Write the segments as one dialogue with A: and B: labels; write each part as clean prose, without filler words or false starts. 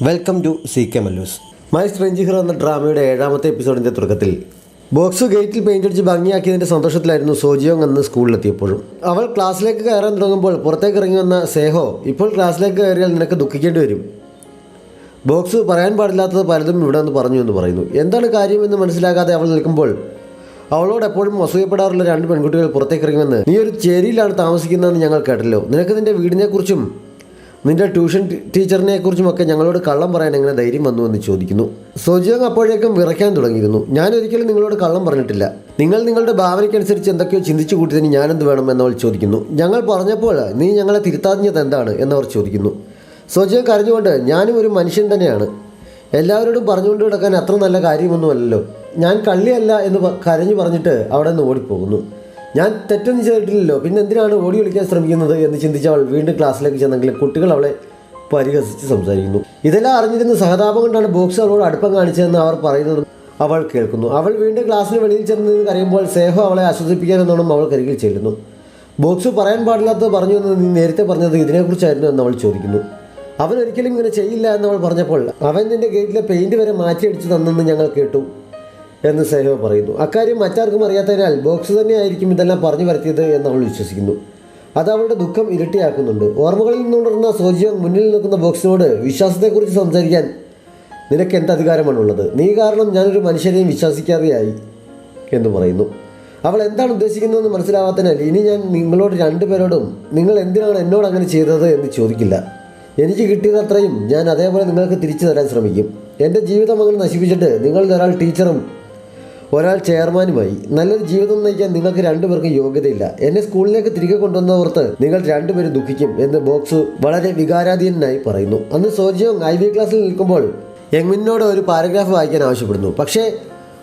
A: Welcome to CK Mallus. My strange hero എന്ന ഡ്രാമയുടെ 7ാമത്തെ എപ്പിസോഡിൻ്റെ തുടക്കത്തിൽ ബോക്സ് ഗേറ്റിൽ പെയിൻ്റ് അടിച്ച് ഭംഗിയാക്കിയതിൻ്റെ സന്തോഷത്തിലായിരുന്നു സോജിയോങ് അന്ന് സ്കൂളിലെത്തിയപ്പോഴും. അവൾ ക്ലാസ്സിലേക്ക് കയറാൻ തുടങ്ങുമ്പോൾ പുറത്തേക്ക് ഇറങ്ങി വന്ന സേഹോ, ഇപ്പോൾ ക്ലാസ്സിലേക്ക് കയറിയാൽ നിനക്ക് ദുഃഖിക്കേണ്ടി വരും. ബോക്സ് പറയാൻ പാടില്ലാത്തത് പലതും ഇവിടെ നിന്ന് പറഞ്ഞു എന്ന് പറയുന്നു. എന്താണ് കാര്യമെന്ന് മനസ്സിലാകാതെ അവൾ നിൽക്കുമ്പോൾ അവളോട് എപ്പോഴും അസൂയപ്പെടാറുള്ള 2 പെൺകുട്ടികൾ പുറത്തേക്ക് ഇറങ്ങിവന്ന്, നീ ഒരു ചേരിയിലാണ് താമസിക്കുന്നതെന്ന് ഞങ്ങൾ കേട്ടല്ലോ. നിനക്ക് നിൻ്റെ വീടിനെക്കുറിച്ചും നിൻ്റെ ട്യൂഷൻ ടീച്ചറിനെക്കുറിച്ചുമൊക്കെ ഞങ്ങളോട് കള്ളം പറയാൻ എങ്ങനെ ധൈര്യം വന്നു എന്ന് ചോദിക്കുന്നു. സോജിയോങ് അപ്പോഴേക്കും വിറയ്ക്കാൻ തുടങ്ങിയിരുന്നു. ഞാൻ ഒരിക്കലും നിങ്ങളോട് കള്ളം പറഞ്ഞിട്ടില്ല. നിങ്ങൾ നിങ്ങളുടെ ഭാവനയ്ക്കനുസരിച്ച് എന്തൊക്കെയോ ചിന്തിച്ചു കൂട്ടിയതിന് ഞാനെന്ത് വേണം എന്നവൾ ചോദിക്കുന്നു. ഞങ്ങൾ പറഞ്ഞപ്പോൾ നീ ഞങ്ങളെ തിരുത്താഞ്ഞത് എന്താണ് എന്നവർ ചോദിക്കുന്നു. സോജിയോങ് കരഞ്ഞുകൊണ്ട്, ഞാനും ഒരു മനുഷ്യൻ തന്നെയാണ്. എല്ലാവരോടും പറഞ്ഞുകൊണ്ട് കിടക്കാൻ അത്ര നല്ല കാര്യമൊന്നുമല്ലല്ലോ. ഞാൻ കള്ളിയല്ല എന്ന് കരഞ്ഞു പറഞ്ഞിട്ട് അവിടെ നിന്ന് ഓടിപ്പോകുന്നു. ഞാൻ തെറ്റൊന്നും ചെയ്തിട്ടില്ലല്ലോ, പിന്നെ എന്തിനാണ് ഓടി ഒളിക്കാൻ ശ്രമിക്കുന്നത് എന്ന് ചിന്തിച്ചവൾ വീണ്ടും ക്ലാസ്സിലേക്ക് ചെന്നെങ്കിലും കുട്ടികൾ അവളെ പരിഹസിച്ച് സംസാരിക്കുന്നു. ഇതെല്ലാം അറിഞ്ഞിരുന്ന സഹതാപം കൊണ്ടാണ് ബോക്സ് അവളോട് അടുപ്പം കാണിച്ചതെന്ന് അവർ പറയുന്നത് അവൾ കേൾക്കുന്നു. അവൾ വീണ്ടും ക്ലാസ്സിന് വെളിയിൽ ചെന്ന് കരയുമ്പോൾ സേഹോ അവളെ ആശ്വസിപ്പിക്കാനെന്നോണം അവൾ കരികിൽ ചെല്ലുന്നു. ബോക്സ് പറയാൻ പാടില്ലാത്തത് പറഞ്ഞു എന്ന് നീ നേരത്തെ പറഞ്ഞത് ഇതിനെക്കുറിച്ചായിരുന്നു എന്ന് അവൾ ചോദിക്കുന്നു. അവൻ ഒരിക്കലും ഇങ്ങനെ ചെയ്യില്ല എന്നവൾ പറഞ്ഞപ്പോൾ, അവൻ നിൻ്റെ ഗേറ്റിലെ പെയിൻറ് വരെ മാറ്റിയടിച്ച് തന്നെന്ന് ഞങ്ങൾ കേട്ടു എന്ന് സേഹോ പറയുന്നു. അക്കാര്യം മറ്റാർക്കും അറിയാത്തതിനാൽ ബോക്സ് തന്നെയായിരിക്കും ഇതെല്ലാം പറഞ്ഞു വരുത്തിയത് എന്ന് അവൾ വിശ്വസിക്കുന്നു. അത് അവളുടെ ദുഃഖം ഇരട്ടിയാക്കുന്നുണ്ട്. ഓർമ്മകളിൽ നിന്നുണർന്ന സോജിയോങ് മുന്നിൽ നിൽക്കുന്ന ബോക്സിനോട്, വിശ്വാസത്തെക്കുറിച്ച് സംസാരിക്കാൻ നിനക്ക് എന്ത് അധികാരമാണുള്ളത്? നീ കാരണം ഞാനൊരു മനുഷ്യരെയും വിശ്വസിക്കാതെയായി എന്ന് പറയുന്നു. അവൾ എന്താണ് ഉദ്ദേശിക്കുന്നതെന്ന് മനസ്സിലാവാത്തതിനാൽ ഇനി ഞാൻ നിങ്ങളോട് 2 പേരോടും നിങ്ങൾ എന്തിനാണ് എന്നോട് അങ്ങനെ ചെയ്തത് എന്ന് ചോദിക്കില്ല. എനിക്ക് കിട്ടിയതത്രയും ഞാൻ അതേപോലെ നിങ്ങൾക്ക് തിരിച്ചു തരാൻ ശ്രമിക്കും. എൻ്റെ ജീവിതം അങ്ങനെ നശിപ്പിച്ചിട്ട് നിങ്ങളിൽ ഒരാൾ ടീച്ചറും ഒരാൾ ചെയർമാനുമായി. നല്ലൊരു ജീവിതം നയിക്കാൻ നിങ്ങൾക്ക് 2 പേർക്കും യോഗ്യതയില്ല. എന്നെ സ്കൂളിലേക്ക് തിരികെ കൊണ്ടുവന്നവർക്ക് നിങ്ങൾ 2 പേരും ദുഃഖിക്കും എന്ന് ബോക്സ് വളരെ വികാരാധീനനായി പറയുന്നു. അന്ന് സോജിയോങ് IB ക്ലാസ്സിൽ നിൽക്കുമ്പോൾ യങ്മിനോട് ഒരു പാരഗ്രാഫ് വായിക്കാൻ ആവശ്യപ്പെടുന്നു. പക്ഷേ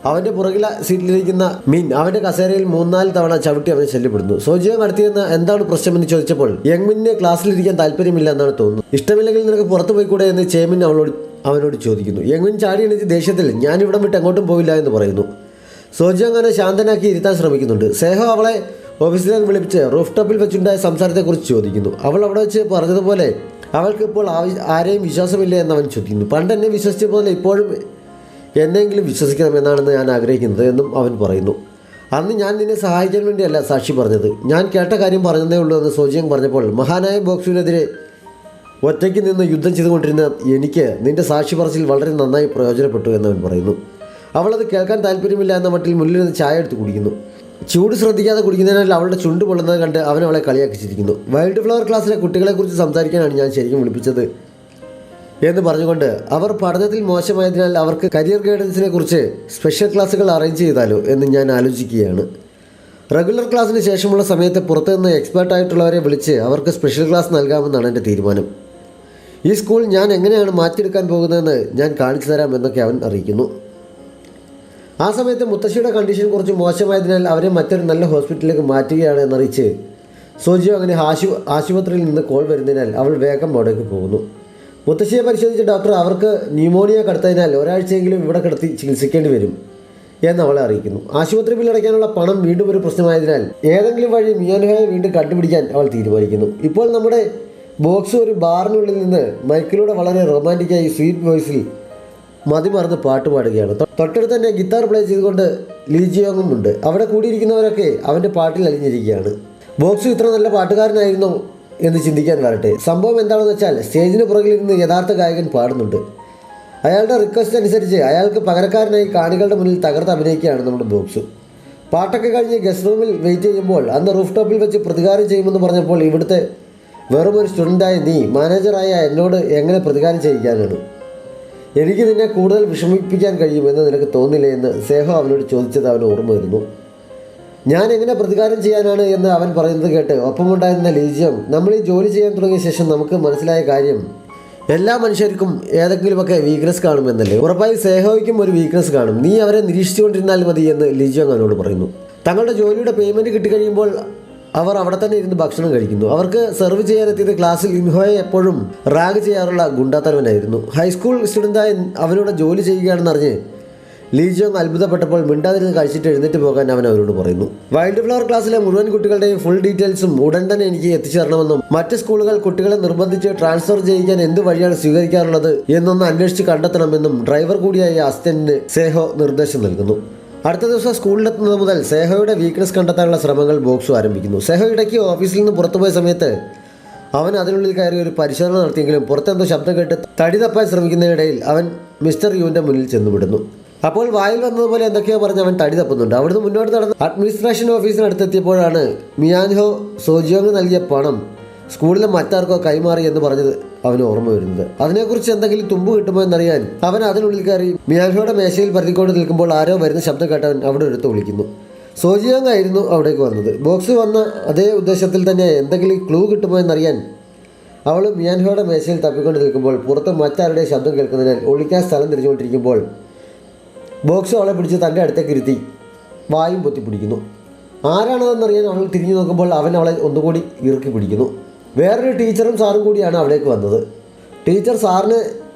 A: അവൻ്റെ പുറകിലെ സീറ്റിലിരിക്കുന്ന മിൻ അവൻ്റെ കസേരയിൽ 3-4 തവണ ചവിട്ടി അവനെ ശല്യപ്പെടുന്നു. സോജിയോങ് അടുത്തിരുന്ന് എന്താണ് പ്രശ്നമെന്ന് ചോദിച്ചപ്പോൾ യങ്മിന് ക്ലാസ്സിലിരിക്കാൻ താല്പര്യമില്ല എന്നാണ് തോന്നുന്നു. ഇഷ്ടമില്ലെങ്കിൽ നിനക്ക് പുറത്തു പോയിക്കൂടെ എന്ന് ചേമിൻ അവനോട് ചോദിക്കുന്നു. യങ്മിൻ ചാടി എണീച്ച് ദേഷ്യത്തിൽ ഞാൻ ഇവിടം വിട്ട് എങ്ങോട്ടും പോയില്ല എന്ന് പറയുന്നു. സോജിയോങ് അവനെ ശാന്തനാക്കി ഇരുത്താൻ ശ്രമിക്കുന്നുണ്ട്. സേഹോ അവളെ ഓഫീസിലേക്ക് വിളിപ്പിച്ച് റൂഫ് ടോപ്പിൽ വെച്ചുണ്ടായ സംസാരത്തെക്കുറിച്ച് ചോദിക്കുന്നു. അവൾ അവിടെ വെച്ച് പറഞ്ഞതുപോലെ അവൾക്ക് ഇപ്പോൾ ആരെയും വിശ്വാസമില്ല എന്നവൻ ചോദിക്കുന്നു. പണ്ട് എന്നെ വിശ്വസിച്ച പോലെ ഇപ്പോഴും എന്നെങ്കിലും വിശ്വസിക്കണമെന്നാണെന്ന് ഞാൻ ആഗ്രഹിക്കുന്നത് എന്നും അവൻ പറയുന്നു. അന്ന് ഞാൻ നിന്നെ സഹായിക്കാൻ വേണ്ടിയല്ല സാക്ഷി പറഞ്ഞത്, ഞാൻ കേട്ട കാര്യം പറഞ്ഞതേ ഉള്ളൂ എന്ന് സോജിയോങ് പറഞ്ഞപ്പോൾ, മഹാനായ ബോക്സിനെതിരെ ഒറ്റയ്ക്ക് നിന്ന് യുദ്ധം ചെയ്തുകൊണ്ടിരുന്ന എനിക്ക് നിന്റെ സാക്ഷി പറച്ചിൽ വളരെ നന്നായി പ്രയോജനപ്പെട്ടു എന്നവൻ പറയുന്നു. അവളത് കേൾക്കാൻ താല്പര്യമില്ല എന്ന മട്ടിൽ മുന്നിൽ നിന്ന് ചായ എടുത്ത് കുടിക്കുന്നു. ചൂട് ശ്രദ്ധിക്കാതെ കുടിക്കുന്നതിനാൽ അവളുടെ ചുണ്ട് പൊള്ളുന്നത് കണ്ട് അവൻ അവളെ കളിയാക്കിച്ചിരിക്കുന്നു. വൈൽഡ് ഫ്ലവർ ക്ലാസ്സിലെ കുട്ടികളെക്കുറിച്ച് സംസാരിക്കാനാണ് ഞാൻ ശരിക്കും വിളിപ്പിച്ചത് എന്ന് പറഞ്ഞുകൊണ്ട്, അവർ പഠനത്തിൽ മോശമായതിനാൽ അവർക്ക് കരിയർ ഗൈഡൻസിനെ കുറിച്ച് സ്പെഷ്യൽ ക്ലാസ്സുകൾ അറേഞ്ച് ചെയ്താലോ എന്ന് ഞാൻ ആലോചിക്കുകയാണ്. റെഗുലർ ക്ലാസ്സിന് ശേഷമുള്ള സമയത്ത് പുറത്തുനിന്ന് എക്സ്പേർട്ടായിട്ടുള്ളവരെ വിളിച്ച് അവർക്ക് സ്പെഷ്യൽ ക്ലാസ് നൽകാമെന്നാണ് എൻ്റെ തീരുമാനം. ഈ സ്കൂൾ ഞാൻ എങ്ങനെയാണ് മാറ്റിയെടുക്കാൻ പോകുന്നതെന്ന് ഞാൻ കാണിച്ചു തരാം എന്നൊക്കെ അവൻ അറിയിക്കുന്നു. ആ സമയത്ത് മുത്തശ്ശിയുടെ കണ്ടീഷൻ കുറച്ച് മോശമായതിനാൽ അവരെ മറ്റൊരു നല്ല ഹോസ്പിറ്റലിലേക്ക് മാറ്റുകയാണ് എന്നറിയിച്ച് സോജിയോ അങ്ങനെ ആശുപത്രിയിൽ നിന്ന് കോൾ വരുന്നതിനാൽ അവൾ വേഗം അവിടേക്ക് പോകുന്നു. മുത്തശ്ശിയെ പരിശോധിച്ച ഡോക്ടർ അവർക്ക് ന്യൂമോണിയ കടത്തതിനാൽ ഒരാഴ്ചയെങ്കിലും ഇവിടെ കിടത്തി ചികിത്സിക്കേണ്ടി വരും എന്ന് അവളെ അറിയിക്കുന്നു. ആശുപത്രി ബില്ലടയ്ക്കാനുള്ള പണം വീണ്ടും ഒരു പ്രശ്നമായതിനാൽ ഏതെങ്കിലും വഴി മിയാൻഹോയെ വീണ്ടും കണ്ടുപിടിക്കാൻ അവൾ തീരുമാനിക്കുന്നു. ഇപ്പോൾ നമ്മുടെ ബോക്സ് ഒരു ബാറിനുള്ളിൽ നിന്ന് മൈക്കിലൂടെ വളരെ റൊമാൻറ്റിക്കായി സ്വീറ്റ് വോയിസിൽ മതിമറന്ന് പാട്ട് പാടുകയാണ്. തൊട്ടടുത്ത് തന്നെ ഗിത്താർ പ്ലേ ചെയ്തുകൊണ്ട് ലീജിയോങ്ങും ഉണ്ട്. അവിടെ കൂടിയിരിക്കുന്നവരൊക്കെ അവൻ്റെ പാട്ടിൽ അലിഞ്ഞിരിക്കുകയാണ്. ബോക്സ് ഇത്ര നല്ല പാട്ടുകാരനായിരുന്നോ എന്ന് ചിന്തിക്കാൻ വരട്ടെ. സംഭവം എന്താണെന്ന് വെച്ചാൽ സ്റ്റേജിന് പുറകിലിരുന്ന് യഥാർത്ഥ ഗായകൻ പാടുന്നുണ്ട്. അയാളുടെ റിക്വസ്റ്റ് അനുസരിച്ച് അയാൾക്ക് പകരക്കാരനായി കാണികളുടെ മുന്നിൽ തകർത്ത് അഭിനയിക്കുകയാണ് നമ്മുടെ ബോക്സ്. പാട്ടൊക്കെ കഴിഞ്ഞ് ഗസ്റ്റ് റൂമിൽ വെയിറ്റ് ചെയ്യുമ്പോൾ അന്ന് റൂഫ് ടോപ്പിൽ വെച്ച് പ്രതികാരം ചെയ്യുമെന്ന് പറഞ്ഞപ്പോൾ, ഇവിടുത്തെ വെറും ഒരു സ്റ്റുഡൻ്റായ നീ മാനേജറായ എന്നോട് എങ്ങനെ പ്രതികാരം ചെയ്യിക്കാനാണ്? എനിക്ക് നിന്നെ കൂടുതൽ വിഷമിപ്പിക്കാൻ കഴിയുമെന്ന് നിനക്ക് തോന്നില്ലേ എന്ന് സേഹോ അവനോട് ചോദിച്ചത് അവന് ഓർമ്മ വരുന്നു. ഞാൻ എങ്ങനെ പ്രതികാരം ചെയ്യാനാണ് എന്ന് അവൻ പറയുന്നത് കേട്ട് ഒപ്പമുണ്ടായിരുന്ന ലീജിയോങ്, നമ്മൾ ഈ ജോലി ചെയ്യാൻ തുടങ്ങിയ ശേഷം നമുക്ക് മനസ്സിലായ കാര്യം എല്ലാ മനുഷ്യർക്കും ഏതെങ്കിലുമൊക്കെ വീക്ക്നെസ് കാണുമെന്നല്ലേ. ഉറപ്പായി സേഹോയ്ക്കും ഒരു വീക്ക്നെസ് കാണും. നീ അവരെ നിരീക്ഷിച്ചുകൊണ്ടിരുന്നാൽ മതി എന്ന് ലീജിയോങ് അവനോട് പറയുന്നു. തങ്ങളുടെ ജോലിയുടെ പേയ്മെൻറ്റ് കിട്ടിക്കഴിയുമ്പോൾ അവർ അവിടെ തന്നെ ഇരുന്ന് ഭക്ഷണം കഴിക്കുന്നു. അവർക്ക് സെർവ് ചെയ്യാനെത്തിയത് ക്ലാസ്സിൽ ഇൻഹോയെ എപ്പോഴും റാഗ് ചെയ്യാറുള്ള ഗുണ്ടാത്തലവനായിരുന്നു. ഹൈസ്കൂൾ സ്റ്റുഡൻ്റായ അവനോട് ജോലി ചെയ്യുകയാണെന്നറിഞ്ഞ് ലീജിയോങ് അത്ഭുതപ്പെട്ടപ്പോൾ മിണ്ടാതിരുന്ന് കഴിച്ചിട്ട് എഴുന്നേറ്റ് പോകാൻ അവൻ അവരോട് പറയുന്നു. വൈൽഡ് ഫ്ലവർ ക്ലാസ്സിലെ മുഴുവൻ കുട്ടികളുടെയും ഫുൾ ഡീറ്റെയിൽസും ഉടൻ തന്നെ എനിക്ക് എത്തിച്ചു തരണമെന്നും മറ്റ് സ്കൂളുകൾ കുട്ടികളെ നിർബന്ധിച്ച് ട്രാൻസ്ഫർ ചെയ്യിക്കാൻ എന്ത് വഴിയാണ് സ്വീകരിക്കാറുള്ളത് എന്നൊന്ന് അന്വേഷിച്ച് കണ്ടെത്തണമെന്നും ഡ്രൈവർ കൂടിയായ അസിസ്റ്റന്റിന് സേഹോ നിർദ്ദേശം നൽകുന്നു. അടുത്ത ദിവസം സ്കൂളിലെത്തുന്നത് മുതൽ സേഹോയുടെ വീക്ക്നെസ് കണ്ടെത്താനുള്ള ശ്രമങ്ങൾ ബോക്സു ആരംഭിക്കുന്നു. സേഹോ ഇടയ്ക്ക് ഓഫീസിൽ നിന്ന് പുറത്തുപോയ സമയത്ത് അവൻ അതിനുള്ളിൽ കയറി ഒരു പരിശോധന നടത്തിയെങ്കിലും പുറത്തെന്തോ ശബ്ദം കേട്ട് തടി തപ്പാൻ ശ്രമിക്കുന്നതിനിടയിൽ അവൻ മിസ്റ്റർ യുവിൻ്റെ മുന്നിൽ ചെന്നുവിടുന്നു. അപ്പോൾ വായിൽ വന്നതുപോലെ എന്തൊക്കെയോ പറഞ്ഞ് അവൻ തടി തപ്പുന്നുണ്ട്. അവിടുന്ന് മുന്നോട്ട് നടന്ന് അഡ്മിനിസ്ട്രേഷൻ ഓഫീസിനടുത്തെത്തിയപ്പോഴാണ് മിയാൻഹോ സോജിയോങ് നൽകിയ പണം സ്കൂളിലെ മറ്റാർക്കോ കൈമാറി എന്ന് പറഞ്ഞത് അവന് ഓർമ്മ വരുന്നത്. അതിനെക്കുറിച്ച് എന്തെങ്കിലും തുമ്പ് കിട്ടുമോ എന്നറിയാൻ അവൻ അതിനുള്ളിൽ കയറി മിയാൻഹോയുടെ മേശയിൽ പരത്തിക്കൊണ്ട് നിൽക്കുമ്പോൾ ആരോ വരുന്ന ശബ്ദം കേട്ടവൻ അവിടെ എടുത്ത് വിളിക്കുന്നു. സോജിയോങ് ആയിരുന്നു അവിടേക്ക് വന്നത്. ബോക്സ് വന്ന അതേ ഉദ്ദേശത്തിൽ തന്നെ എന്തെങ്കിലും ക്ലൂ കിട്ടുമോ എന്നറിയാൻ അവൾ മിയാൻഹോയുടെ മേശയിൽ തപ്പിക്കൊണ്ട് നിൽക്കുമ്പോൾ പുറത്ത് മറ്റാരുടെ ശബ്ദം കേൾക്കുന്നതിനാൽ ഒളിക്കാൻ സ്ഥലം തിരിച്ചുകൊണ്ടിരിക്കുമ്പോൾ ബോക്സ് അവളെ പിടിച്ച് തൻ്റെ അടുത്തേക്ക് ഇരുത്തി വായും പൊത്തിപ്പിടിക്കുന്നു. ആരാണതെന്നറിയാൻ അവൾ തിരിഞ്ഞു നോക്കുമ്പോൾ അവൻ അവളെ ഒന്നുകൂടി ഇറുക്കി പിടിക്കുന്നു. വേറൊരു ടീച്ചറും സാറും കൂടിയാണ് അവിടേക്ക് വന്നത്. ടീച്ചർ സാറിന്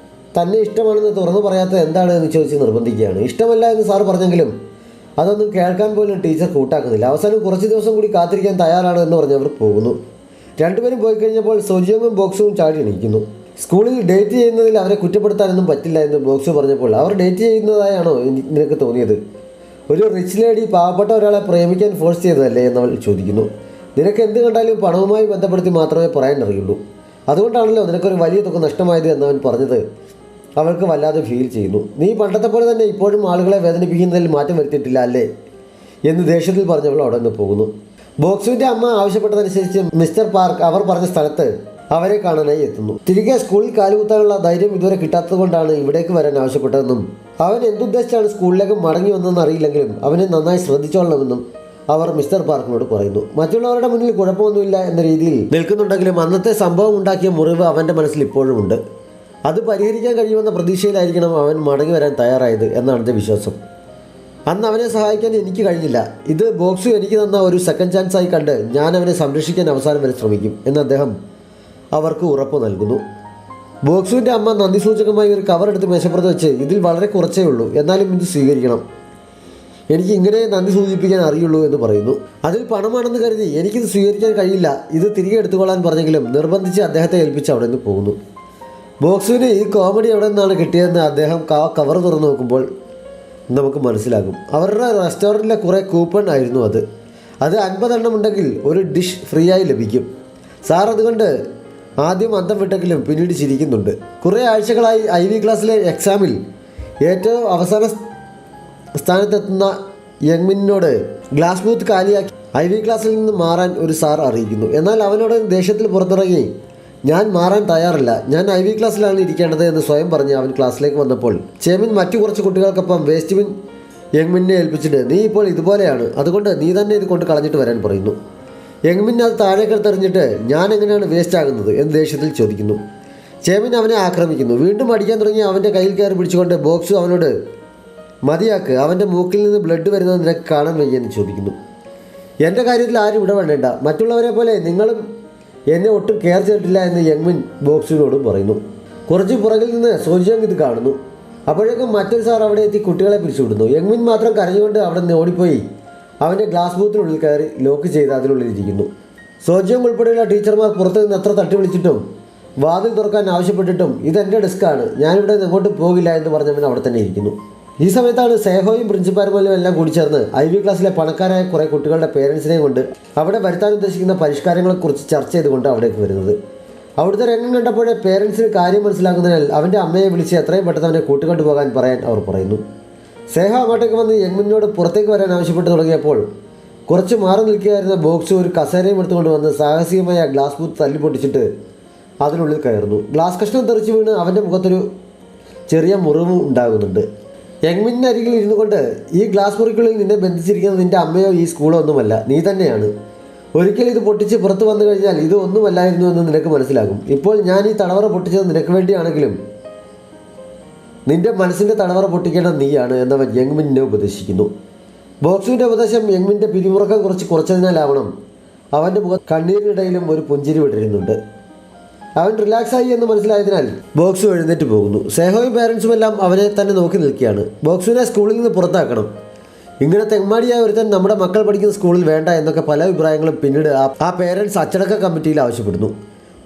A: തന്നെ ഇഷ്ടമാണെന്ന് തുറന്നു പറയാത്തത് എന്താണ് എന്ന് ചോദിച്ച് നിർബന്ധിക്കുകയാണ്. ഇഷ്ടമല്ല എന്ന് സാർ പറഞ്ഞെങ്കിലും അതൊന്നും കേൾക്കാൻ പോലും ടീച്ചർ കൂട്ടാക്കുന്നില്ല. അവസാനം കുറച്ച് ദിവസം കൂടി കാത്തിരിക്കാൻ തയ്യാറാണ് എന്ന് പറഞ്ഞ് അവർ പോകുന്നു. രണ്ടുപേരും പോയി കഴിഞ്ഞപ്പോൾ സോജിയോങ്ങും ബോക്സും ചാടി എണീക്കുന്നു. സ്കൂളിൽ ഡേറ്റ് ചെയ്യുന്നതിൽ അവരെ കുറ്റപ്പെടുത്താനൊന്നും പറ്റില്ല എന്ന് ബോക്സ് പറഞ്ഞപ്പോൾ അവർ ഡേറ്റ് ചെയ്യുന്നതായാണോ നിനക്ക് തോന്നിയത്? ഒരു റിച്ച് ലേഡി പാവപ്പെട്ട ഒരാളെ പ്രേമിക്കാൻ ഫോഴ്സ് ചെയ്തതല്ലേ എന്നവൾ ചോദിക്കുന്നു. നിനക്ക് എന്ത് കണ്ടാലും പണവുമായി ബന്ധപ്പെടുത്തി മാത്രമേ പറയാൻ അറിയുള്ളൂ. അതുകൊണ്ടാണല്ലോ നിനക്കൊരു വലിയ തുക നഷ്ടമായത് എന്നവൻ പറഞ്ഞത് അവൾക്ക് വല്ലാതെ ഫീൽ ചെയ്യുന്നു. നീ പണ്ടത്തെ പോലെ തന്നെ ഇപ്പോഴും ആളുകളെ വേദനിപ്പിക്കുന്നതിൽ മാറ്റം വരുത്തിയിട്ടില്ല അല്ലേ എന്ന് ദേഷ്യത്തിൽ പറഞ്ഞവൾ അവിടെ നിന്ന് പോകുന്നു. ബോക്സുവിൻ്റെ അമ്മ ആവശ്യപ്പെട്ടതനുസരിച്ച് മിസ്റ്റർ പാർക്ക് അവർ പറഞ്ഞ സ്ഥലത്ത് അവരെ കാണാനായി എത്തുന്നു. തിരികെ സ്കൂളിൽ കാലുകുത്താനുള്ള ധൈര്യം ഇതുവരെ കിട്ടാത്തതുകൊണ്ടാണ് ഇവിടേക്ക് വരാൻ ആവശ്യപ്പെട്ടതെന്നും അവൻ എന്തുദ്ദേശിച്ചാണ് സ്കൂളിലേക്ക് മടങ്ങി വന്നതെന്ന് അറിയില്ലെങ്കിലും അവനെ നന്നായി ശ്രദ്ധിച്ചോളണമെന്നും അവർ മിസ്റ്റർ പാർക്കിനോട് പറയുന്നു. മറ്റുള്ളവരുടെ മുന്നിൽ കുഴപ്പമൊന്നുമില്ല എന്ന രീതിയിൽ നിൽക്കുന്നുണ്ടെങ്കിലും അന്നത്തെ സംഭവം ഉണ്ടാക്കിയ മുറിവ് അവൻ്റെ മനസ്സിൽ ഇപ്പോഴും ഉണ്ട്. അത് പരിഹരിക്കാൻ കഴിയുമെന്ന പ്രതീക്ഷയിലായിരിക്കണം അവൻ മടങ്ങി വരാൻ തയ്യാറായത് എന്നാണ് എൻ്റെ വിശ്വാസം. അന്ന് അവനെ സഹായിക്കാൻ എനിക്ക് കഴിഞ്ഞില്ല. ഇത് ബോക്സു എനിക്ക് തന്ന ഒരു സെക്കൻഡ് ചാൻസായി കണ്ട് ഞാൻ അവനെ സംരക്ഷിക്കാൻ അവസാനം വരെ ശ്രമിക്കും എന്ന് അദ്ദേഹം അവർക്ക് ഉറപ്പ് നൽകുന്നു. ബോക്സുവിൻ്റെ അമ്മ നന്ദി സൂചകമായി ഒരു കവർ എടുത്ത് മേശപ്പുറത്ത് വെച്ച് ഇതിൽ വളരെ കുറച്ചേ ഉള്ളൂ, എന്നാലും ഇത് സ്വീകരിക്കണം, എനിക്ക് ഇങ്ങനെ നന്ദി സൂചിപ്പിക്കാൻ അറിയുള്ളൂ എന്ന് പറയുന്നു. അതിൽ പണമാണെന്ന് കരുതി എനിക്കിത് സ്വീകരിക്കാൻ കഴിയില്ല, ഇത് തിരികെ എടുത്തുകൊള്ളാൻ പറഞ്ഞെങ്കിലും നിർബന്ധിച്ച് അദ്ദേഹത്തെ ഏൽപ്പിച്ച് അവിടെ നിന്ന് പോകുന്നു. ബോക്സുവിന് ഈ കോമഡി എവിടെ നിന്നാണ് കിട്ടിയതെന്ന് അദ്ദേഹം കവർ തുറന്നു നോക്കുമ്പോൾ നമുക്ക് മനസ്സിലാകും. അവരുടെ റെസ്റ്റോറൻറ്റിലെ കുറേ കൂപ്പൺ ആയിരുന്നു അത്. 50 എണ്ണം ഉണ്ടെങ്കിൽ ഒരു ഡിഷ് ഫ്രീ ആയി ലഭിക്കും. സാർ അതുകൊണ്ട് ആദ്യം അന്തം വിട്ടെങ്കിലും പിന്നീട് ചിരിക്കുന്നുണ്ട്. കുറേ ആഴ്ചകളായി IV ക്ലാസ്സിലെ എക്സാമിൽ ഏറ്റവും അവസാന സ്ഥാനത്തെത്തുന്ന യങ്മിനോട് ഗ്ലാസ് ബൂത്ത് കാലിയാക്കി IV ക്ലാസ്സിൽ നിന്ന് മാറാൻ ഒരു സാർ അറിയിക്കുന്നു. എന്നാൽ അവനോട് ദേഷ്യത്തിൽ പുറത്തിറങ്ങി ഞാൻ മാറാൻ തയ്യാറില്ല, ഞാൻ IV ക്ലാസ്സിലാണ് ഇരിക്കേണ്ടത് എന്ന് സ്വയം പറഞ്ഞ് അവൻ ക്ലാസ്സിലേക്ക് വന്നപ്പോൾ ചേമിൻ മറ്റു കുറച്ച് കുട്ടികൾക്കൊപ്പം വേസ്റ്റ് ബിൻ യങ്മിനെ ഏൽപ്പിച്ചിട്ട് നീ ഇപ്പോൾ ഇതുപോലെയാണ്, അതുകൊണ്ട് നീ തന്നെ ഇത് കൊണ്ട് കളഞ്ഞിട്ട് വരാൻ പറയുന്നു. യങ്മിൻ അത് താഴേക്കെടുത്തെറിഞ്ഞിട്ട് ഞാൻ എങ്ങനെയാണ് വേസ്റ്റ് ആകുന്നത് എന്ന് ദേഷ്യത്തിൽ ചോദിക്കുന്നു. ചേമിൻ അവനെ ആക്രമിക്കുന്നു. വീണ്ടും അടിക്കാൻ തുടങ്ങി അവൻ്റെ കയ്യിൽ കയറി പിടിച്ചുകൊണ്ട് ബോക്സു അവനോട് മതിയാക്ക്, അവൻ്റെ മൂക്കിൽ നിന്ന് ബ്ലഡ് വരുന്നത് നിനക്ക് കാണാൻ വയ്യെന്ന് ചോദിക്കുന്നു. എൻ്റെ കാര്യത്തിൽ ആരും ഇടപെടേണ്ട, മറ്റുള്ളവരെ പോലെ നിങ്ങളും എന്നെ ഒട്ടും കെയർ ചെയ്തിട്ടില്ല എന്ന് യങ്മിൻ ബോക്സിനോടും പറയുന്നു. കുറച്ച് പുറകിൽ നിന്ന് സോജിയോങ് ഇത് കാണുന്നു. അപ്പോഴേക്കും മറ്റൊരു സാർ അവിടെ എത്തി കുട്ടികളെ പിരിച്ചുവിടുന്നു. യങ്മിൻ മാത്രം കരഞ്ഞുകൊണ്ട് അവിടെ നിന്ന് ഓടിപ്പോയി അവൻ്റെ ഗ്ലാസ് ബൂത്തിനുള്ളിൽ കയറി ലോക്ക് ചെയ്ത് അതിനുള്ളിലിരിക്കുന്നു. സോജിയോങ് ഉൾപ്പെടെയുള്ള ടീച്ചർമാർ പുറത്തു നിന്ന് എത്ര തട്ടി വിളിച്ചിട്ടും വാതിൽ തുറക്കാൻ ആവശ്യപ്പെട്ടിട്ടും ഇതെൻ്റെ ഡെസ്ക്കാണ്, ഞാനിവിടെ നിന്ന് എങ്ങോട്ടും പോകില്ല എന്ന് പറഞ്ഞവൻ അവിടെ തന്നെ ഇരിക്കുന്നു. ഈ സമയത്താണ് സേഹോയും പ്രിൻസിപ്പാലും എല്ലാം കൂടി ചേർന്ന് IV ക്ലാസ്സിലെ പണക്കാരായ കുറേ കുട്ടികളുടെ പേരൻസിനെയും കൊണ്ട് അവിടെ വരുത്താൻ ഉദ്ദേശിക്കുന്ന പരിഷ്കാരങ്ങളെക്കുറിച്ച് ചർച്ച ചെയ്തുകൊണ്ട് അവിടേക്ക് വരുന്നത്. അവിടുത്തെ രംഗം കണ്ടപ്പോഴേ പേരൻസിന് കാര്യം മനസ്സിലാക്കുന്നതിനാൽ അവൻ്റെ അമ്മയെ വിളിച്ച് എത്രയും പെട്ടെന്ന് അവനെ കൂട്ടിക്കൊണ്ടു പോകാൻ പറയാൻ അവർ പറയുന്നു. സേഹ അങ്ങോട്ടേക്ക് വന്ന് യങ്മിനോട് പുറത്തേക്ക് വരാൻ ആവശ്യപ്പെട്ട് തുടങ്ങിയപ്പോൾ കുറച്ച് മാറി നിൽക്കുകയായിരുന്ന ബോക്സ് ഒരു കസേരയും എടുത്തുകൊണ്ട് വന്ന് സാഹസികമായ ഗ്ലാസ് ബൂത്ത് തല്ലി പൊട്ടിച്ചിട്ട് അതിനുള്ളിൽ കയറുന്നു. ഗ്ലാസ് കഷ്ണം തെറിച്ച് വീണ് അവൻ്റെ മുഖത്തൊരു ചെറിയ മുറിവും ഉണ്ടാകുന്നുണ്ട്. യങ്മിൻ്റെ അരികിൽ ഇരുന്നു കൊണ്ട് ഈ ഗ്ലാസ് മുറിക്കുള്ളിൽ നിന്നെ ബന്ധിച്ചിരിക്കുന്നത് നിൻ്റെ അമ്മയോ ഈ സ്കൂളോ ഒന്നുമല്ല, നീ തന്നെയാണ്. ഒരിക്കൽ ഇത് പൊട്ടിച്ച് പുറത്ത് വന്നു കഴിഞ്ഞാൽ ഇത് ഒന്നുമല്ലായിരുന്നു എന്ന് നിനക്ക് മനസ്സിലാകും. ഇപ്പോൾ ഞാൻ ഈ തടവറ പൊട്ടിച്ചത് നിനക്ക് വേണ്ടിയാണെങ്കിലും നിന്റെ മനസ്സിൻ്റെ തടവറ പൊട്ടിക്കേണ്ടത് നീയാണ് എന്നവൻ യങ്മിനെ ഉപദേശിക്കുന്നു. ബോക്സുവിൻ്റെ ഉപദേശം യങ്മിൻ്റെ പിരിമുറുക്കം കുറച്ചതിനാലാവണം അവൻ്റെ മുഖം കണ്ണീരിനിടയിലും ഒരു പുഞ്ചിരി വിടരുന്നുണ്ട്. അവൻ റിലാക്സായി എന്ന് മനസ്സിലായതിനാൽ ബോക്സു എഴുന്നേറ്റ് പോകുന്നു. സേഹോയും പേരൻസും എല്ലാം അവനെ തന്നെ നോക്കി നിൽക്കുകയാണ്. ബോക്സുവിനെ സ്കൂളിൽ നിന്ന് പുറത്താക്കണം, ഇങ്ങനെ തെമ്മാടിയായ ഒരുത്തൻ നമ്മുടെ മക്കൾ പഠിക്കുന്ന സ്കൂളിൽ വേണ്ട എന്നൊക്കെ പല അഭിപ്രായങ്ങളും പിന്നീട് ആ പേരൻസ് അച്ചടക്ക കമ്മിറ്റിയിൽ ആവശ്യപ്പെടുന്നു.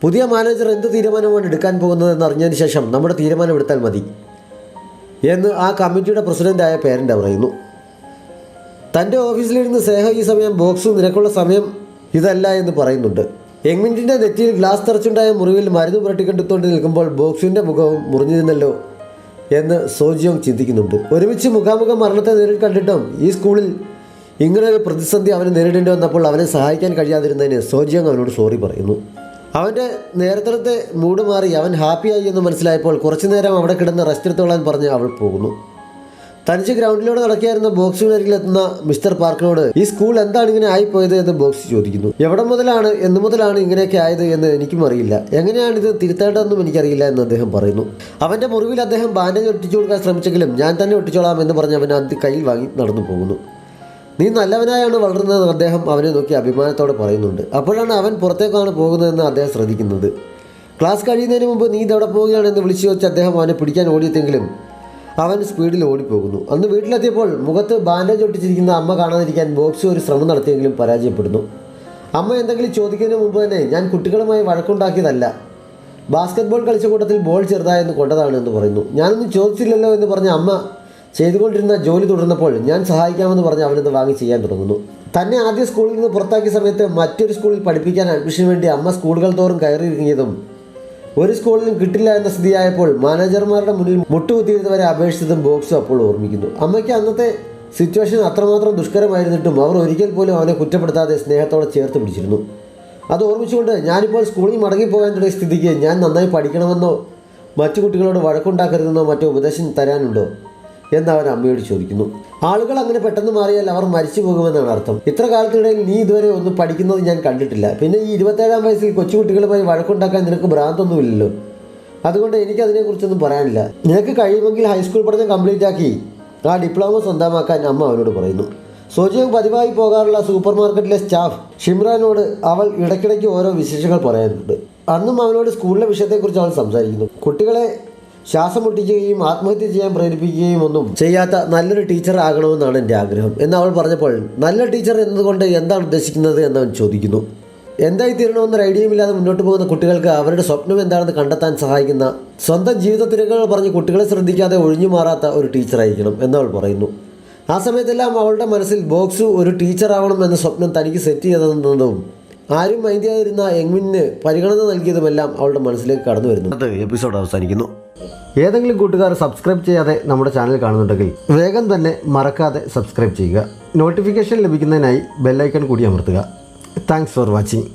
A: പുതിയ മാനേജർ എന്ത് തീരുമാനമാണ് എടുക്കാൻ പോകുന്നതെന്ന് അറിഞ്ഞതിന് ശേഷം നമ്മുടെ തീരുമാനം എടുത്താൽ മതി എന്ന് ആ കമ്മിറ്റിയുടെ പ്രസിഡൻ്റായ പേരൻ്റ് പറയുന്നു. തൻ്റെ ഓഫീസിലിരുന്ന് സേഹ ഈ സമയം ബോക്സു നിനക്കുള്ള സമയം ഇതല്ല എന്ന് പറയുന്നുണ്ട്. എങ്മിൻ്റെ നെറ്റിയിൽ ഗ്ലാസ് തെറിച്ചുണ്ടായ മുറിവിൽ മരുന്ന് പുരട്ടിക്കെടുത്തുകൊണ്ട് നിൽക്കുമ്പോൾ ബോക്സുവിൻ്റെ മുഖവും മുറിഞ്ഞിരുന്നല്ലോ എന്ന് സോജിയോങ് ചിന്തിക്കുന്നുണ്ട്. ഒരുമിച്ച് മുഖാമുഖം മരണത്തെ നേരിൽ കണ്ടിട്ടും ഈ സ്കൂളിൽ ഇങ്ങനൊരു പ്രതിസന്ധി അവന് നേരിടേണ്ടി വന്നപ്പോൾ അവനെ സഹായിക്കാൻ കഴിയാതിരുന്നതിന് സോജിയോങ് അവനോട് സോറി പറയുന്നു. അവൻ്റെ നേരത്തെ മൂഡ് മാറി അവൻ ഹാപ്പിയായി എന്ന് മനസ്സിലായപ്പോൾ കുറച്ചു നേരം അവിടെ കിടന്ന് റെസ്റ്റ് എടുത്തോളാൻ പറഞ്ഞ് അവൾ പോകുന്നു. തനിച്ച് ഗ്രൗണ്ടിലൂടെ നടക്കുകയായിരുന്ന ബോക്സിനരികിലെത്തുന്ന മിസ്റ്റർ പാർക്കിനോട് ഈ സ്കൂൾ എന്താണ് ഇങ്ങനെ ആയിപ്പോയത് എന്ന് ബോക്സ് ചോദിക്കുന്നു. എവിടെ മുതലാണ് എന്ന് മുതലാണ് ഇങ്ങനെയൊക്കെ ആയത് എന്ന് എനിക്കും അറിയില്ല, എങ്ങനെയാണിത് തിരുത്തേണ്ടതെന്നും എനിക്കറിയില്ല എന്ന് അദ്ദേഹം പറയുന്നു. അവൻ്റെ മുറിവിൽ അദ്ദേഹം ബാൻഡേജ് ഒട്ടിച്ചു കൊടുക്കാൻ ശ്രമിച്ചെങ്കിലും ഞാൻ തന്നെ ഒട്ടിച്ചോളാം എന്ന് പറഞ്ഞ് അവൻ അത് കയ്യിൽ വാങ്ങി നടന്നു പോകുന്നു. നീ നല്ലവനായാണ് വളർന്നതെന്ന് അദ്ദേഹം അവനെ നോക്കി അഭിമാനത്തോടെ പറയുന്നുണ്ട്. അപ്പോഴാണ് അവൻ പുറത്തേക്കാണ് പോകുന്നതെന്ന് അദ്ദേഹം ശ്രദ്ധിക്കുന്നത്. ക്ലാസ് കഴിയുന്നതിന് മുമ്പ് നീ ഇതെവിടെ പോവുകയാണെന്ന് വിളിച്ചു വെച്ച് അദ്ദേഹം അവനെ പിടിക്കാൻ ഓടിയെത്തെങ്കിലും അവൻ സ്പീഡിൽ ഓടിപ്പോകുന്നു. അന്ന് വീട്ടിലെത്തിയപ്പോൾ മുഖത്ത് ബാൻഡേജ് ഒട്ടിച്ചിരിക്കുന്ന അമ്മ കാണാതിരിക്കാൻ ബോക്സ് ഒരു ശ്രമം നടത്തിയെങ്കിലും പരാജയപ്പെടുന്നു. അമ്മ എന്തെങ്കിലും ചോദിക്കുന്നതിന് മുമ്പ് തന്നെ ഞാൻ കുട്ടികളുമായി വഴക്കുണ്ടാക്കിയതല്ല, ബാസ്കറ്റ്ബോൾ കളിച്ച കൂട്ടത്തിൽ ബോൾ ചെറുതായെന്ന് കൊണ്ടതാണ് എന്ന് പറയുന്നു. ഞാനൊന്നും ചോദിച്ചില്ലല്ലോ എന്ന് പറഞ്ഞ അമ്മ ചെയ്തുകൊണ്ടിരുന്ന ജോലി തുടർന്നപ്പോൾ ഞാൻ സഹായിക്കാമെന്ന് പറഞ്ഞ് അവനത് വാങ്ങി ചെയ്യാൻ തുടങ്ങുന്നു. തന്നെ ആദ്യ സ്കൂളിൽ നിന്ന് പുറത്താക്കിയ സമയത്ത് മറ്റൊരു സ്കൂളിൽ പഠിപ്പിക്കാൻ അഡ്മിഷന് വേണ്ടി അമ്മ സ്കൂളുകൾ തോറും കയറിയിരിക്കുന്നതും ഒരു സ്കൂളിലും കിട്ടില്ല എന്ന സ്ഥിതിയായപ്പോൾ മാനേജർമാരുടെ മുന്നിൽ മുട്ടുകുത്തിയിരുന്നവരെ അപേക്ഷിച്ചതും ബോക്സ് അപ്പോൾ ഓർമ്മിക്കുന്നു. അമ്മയ്ക്ക് അന്നത്തെ സിറ്റുവേഷൻ അത്രമാത്രം ദുഷ്കരമായിരുന്നിട്ടും അവർ ഒരിക്കൽ പോലും അവനെ കുറ്റപ്പെടുത്താതെ സ്നേഹത്തോടെ ചേർത്ത് പിടിച്ചിരുന്നു. അത് ഓർമ്മിച്ചുകൊണ്ട് ഞാനിപ്പോൾ സ്കൂളിൽ മടങ്ങിപ്പോകാൻ തുടങ്ങിയ സ്ഥിതിക്ക് ഞാൻ നന്നായി പഠിക്കണമെന്നോ മറ്റു കുട്ടികളോട് വഴക്കുണ്ടാക്കരുതെന്നോ മറ്റോ ഉപദേശം തരാനുണ്ടോ എന്ന് അവൻ അമ്മയോട് ചോദിക്കുന്നു. ആളുകൾ അങ്ങനെ പെട്ടെന്ന് മാറിയാൽ അവർ മരിച്ചു പോകുമെന്നാണ് അർത്ഥം. ഇത്ര കാലത്തിനിടയിൽ നീ ഇതുവരെ ഒന്നും പഠിക്കുന്നത് ഞാൻ കണ്ടിട്ടില്ല. പിന്നെ ഈ 27-ാം വയസ്സിൽ കൊച്ചുകുട്ടികളുമായി വഴക്കുണ്ടാക്കാൻ നിനക്ക് ഭ്രാന്തൊന്നുമില്ലല്ലോ. അതുകൊണ്ട് എനിക്കതിനെക്കുറിച്ചൊന്നും പറയാനില്ല. നിനക്ക് കഴിയുമെങ്കിൽ ഹൈസ്കൂൾ പഠനം കംപ്ലീറ്റ് ആക്കി ആ ഡിപ്ലോമ സ്വന്തമാക്കാൻ അമ്മ അവനോട് പറയുന്നു. സോജിയോങ് പതിവായി പോകാറുള്ള സൂപ്പർ മാർക്കറ്റിലെ സ്റ്റാഫ് ഷിംറാനോട് അവൾ ഇടയ്ക്കിടയ്ക്ക് ഓരോ വിശേഷങ്ങൾ പറയാനുണ്ട്. അന്നും അവനോട് സ്കൂളിലെ വിഷയത്തെക്കുറിച്ച് അവൾ സംസാരിക്കുന്നു. കുട്ടികളെ ശ്വാസം മുട്ടിക്കുകയും ആത്മഹത്യ ചെയ്യാൻ പ്രേരിപ്പിക്കുകയും ഒന്നും ചെയ്യാത്ത നല്ലൊരു ടീച്ചർ ആകണമെന്നാണ് എൻ്റെ ആഗ്രഹം എന്ന് അവൾ പറഞ്ഞപ്പോൾ നല്ല ടീച്ചർ എന്നതുകൊണ്ട് എന്താണ് ഉദ്ദേശിക്കുന്നത് എന്നവൻ ചോദിക്കുന്നു. എന്തായി തീരണമെന്നൊരു ഐഡിയയുമില്ലാതെ മുന്നോട്ട് പോകുന്ന കുട്ടികൾക്ക് അവരുടെ സ്വപ്നം എന്താണെന്ന് കണ്ടെത്താൻ സഹായിക്കുന്ന, സ്വന്തം ജീവിത തിരക്കുകൾ പറഞ്ഞ് കുട്ടികളെ ശ്രദ്ധിക്കാതെ ഒഴിഞ്ഞു മാറാത്ത ഒരു ടീച്ചറായിരിക്കണം എന്നവൾ പറയുന്നു. ആ സമയത്തെല്ലാം അവളുടെ മനസ്സിൽ ബോക്സു ഒരു ടീച്ചറാവണം എന്ന സ്വപ്നം തനിക്ക് സെറ്റ് ചെയ്തതെന്നതും ആരും മൈൻഡ് ചെയ്യാതിരുന്ന എങ്മിന് പരിഗണന നൽകിയതുമെല്ലാം അവളുടെ മനസ്സിലേക്ക് കടന്നു വരുന്നു. അത് എപ്പിസോഡ് അവസാനിക്കുന്നു. ഏതെങ്കിലും കൂട്ടുകാർ സബ്സ്ക്രൈബ് ചെയ്യാതെ നമ്മുടെ ചാനൽ കാണുന്നുണ്ടെങ്കിൽ വേഗം തന്നെ മറക്കാതെ സബ്സ്ക്രൈബ് ചെയ്യുക. നോട്ടിഫിക്കേഷൻ ലഭിക്കുന്നതിനായി ബെല്ലൈക്കൺ കൂടി അമർത്തുക. Thanks for watching.